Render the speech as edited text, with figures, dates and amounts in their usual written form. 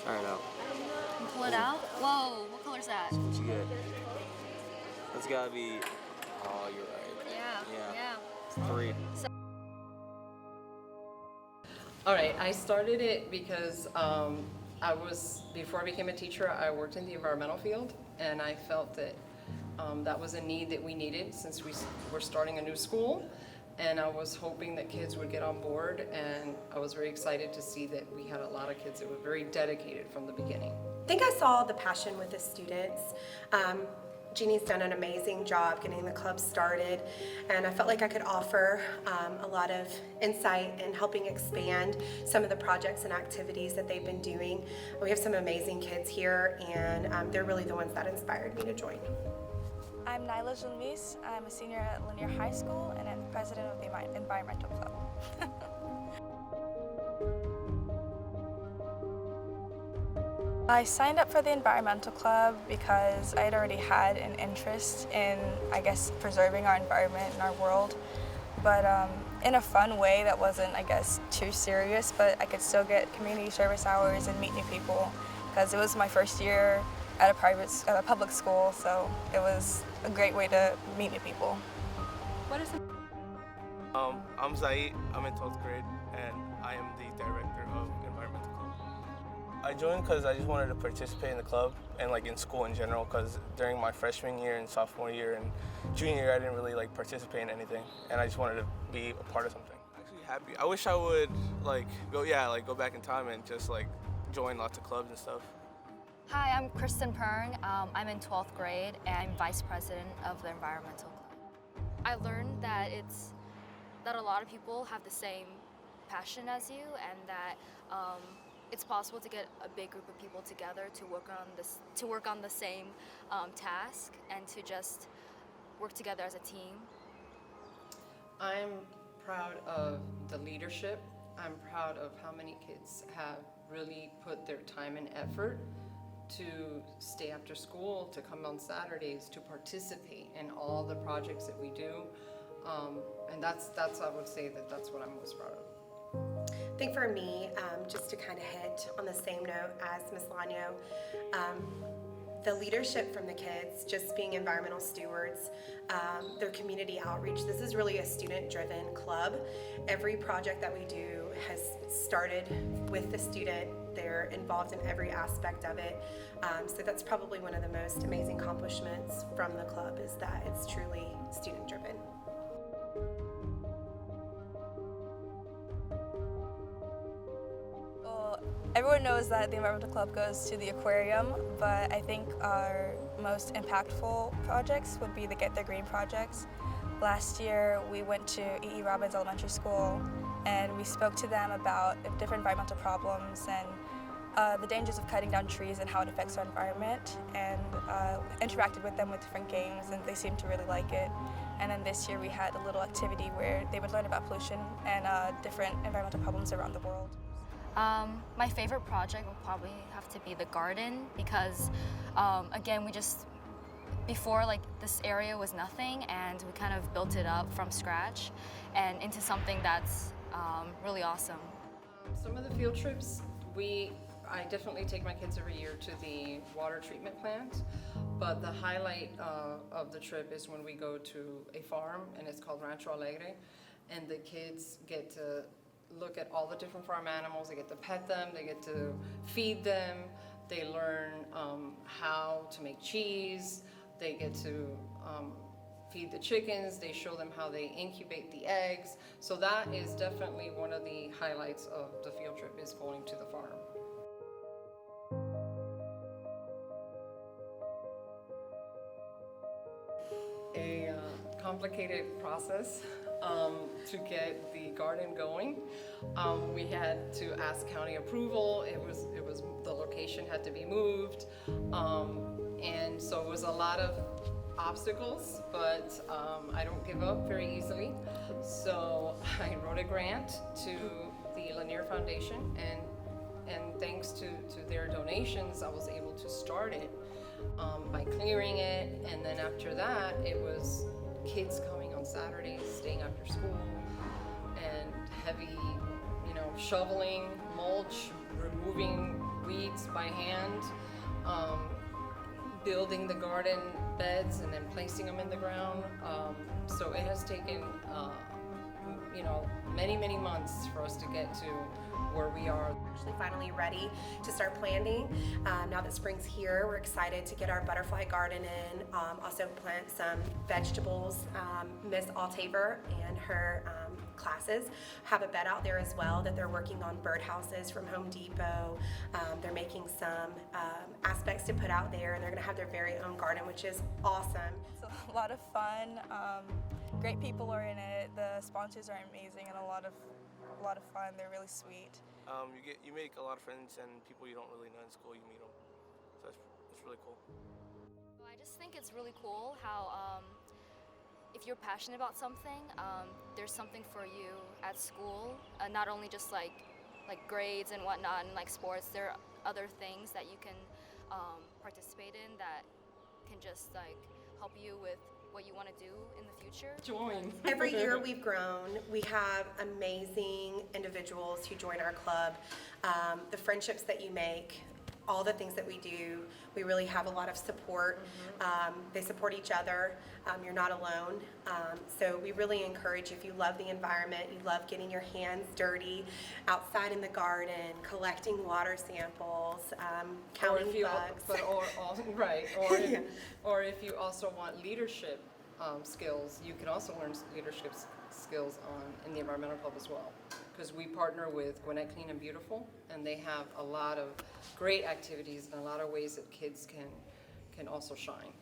Try it out. And pull it out. Whoa, what color is that? What you get? That's gotta be. Oh, you're right. Yeah. It's 3. All right, I started it because before I became a teacher, I worked in the environmental field, and I felt that that was a need that we needed since we were starting a new school, and I was hoping that kids would get on board, and I was very excited to see that we had a lot of kids that were very dedicated from the beginning. I think I saw the passion with the students. Jeannie's done an amazing job getting the club started, and I felt like I could offer a lot of insight in helping expand some of the projects and activities that they've been doing. We have some amazing kids here, and they're really the ones that inspired me to join. I'm Nyla Julmis. I'm a senior at Lanier High School, and I'm president of the Environmental Club. I signed up for the Environmental Club because I had already had an interest in, I guess, preserving our environment and our world, but in a fun way that wasn't, I guess, too serious, but I could still get community service hours and meet new people because it was my first year at a public school, so it was a great way to meet new people. What is it? I'm Zaid. I'm in 12th grade, and I am the director of Environmental Club. I joined because I just wanted to participate in the club and like in school in general, because during my freshman year and sophomore year and junior year, I didn't really like participate in anything, and I just wanted to be a part of something. Actually happy. I wish I would go back in time and just like join lots of clubs and stuff. Hi, I'm Kristen Pern. I'm in 12th grade and I'm vice president of the Environmental Club. I learned that a lot of people have the same passion as you, and that it's possible to get a big group of people together to work on the same task and to just work together as a team. I'm proud of the leadership. I'm proud of how many kids have really put their time and effort to stay after school, to come on Saturdays, to participate in all the projects that we do. And that's I would say that's what I'm most proud of. I think for me, just to kind of hit on the same note as Ms. Lanier, the leadership from the kids, just being environmental stewards, their community outreach. This is really a student-driven club. Every project that we do has started with the student. They're involved in every aspect of it. So that's probably one of the most amazing accomplishments from the club, is that it's truly student-driven. Everyone knows that the Environmental Club goes to the aquarium, but I think our most impactful projects would be the Get Their Green projects. Last year we went to E.E. Robbins Elementary School and we spoke to them about different environmental problems and the dangers of cutting down trees and how it affects our environment, and interacted with them with different games, and they seemed to really like it. And then this year we had a little activity where they would learn about pollution and different environmental problems around the world. My favorite project will probably have to be the garden, because again, before, like, this area was nothing, and we kind of built it up from scratch and into something that's really awesome. Some of the field trips, I definitely take my kids every year to the water treatment plant, but the highlight of the trip is when we go to a farm, and it's called Rancho Alegre, and the kids get to look at all the different farm animals. They get to pet them, they get to feed them, they learn how to make cheese, they get to feed the chickens, they show them how they incubate the eggs. So that is definitely one of the highlights of the field trip, is going to the farm. A complicated process to get the garden going. We had to ask county approval. The location had to be moved, and so it was a lot of obstacles, but I don't give up very easily. So I wrote a grant to the Lanier Foundation, and thanks to their donations, I was able to start it by clearing it, and then after that, it was kids coming on Saturdays, staying after school, and heavy, shoveling, mulch, removing weeds by hand, building the garden beds and then placing them in the ground. So it has taken, many months for us to get to where we are. Actually finally ready to start planting. Now that spring's here, we're excited to get our butterfly garden in, also plant some vegetables. Miss Altaver and her classes have a bed out there as well that they're working on birdhouses from Home Depot. They're making some aspects to put out there, and they're gonna have their very own garden, which is awesome. It's a lot of fun. Great people are in it. The sponsors are amazing and a lot of fun. They're really sweet. You make a lot of friends and people you don't really know in school, you meet them. So it's really cool. I just think it's really cool how if you're passionate about something, there's something for you at school. Not only just like grades and whatnot and like sports. There are other things that you can participate in that can just like help you with what you want to do in the future. Join. Every year we've grown. We have amazing individuals who join our club. The friendships that you make, all the things that we do, we really have a lot of support. They support each other. You're not alone. So we really encourage, if you love the environment, you love getting your hands dirty outside in the garden, collecting water samples, counting bugs. Or if you also want leadership skills, you can also learn leadership skills in the environmental club as well. Because we partner with Gwinnett Clean and Beautiful, and they have a lot of great activities and a lot of ways that kids can also shine.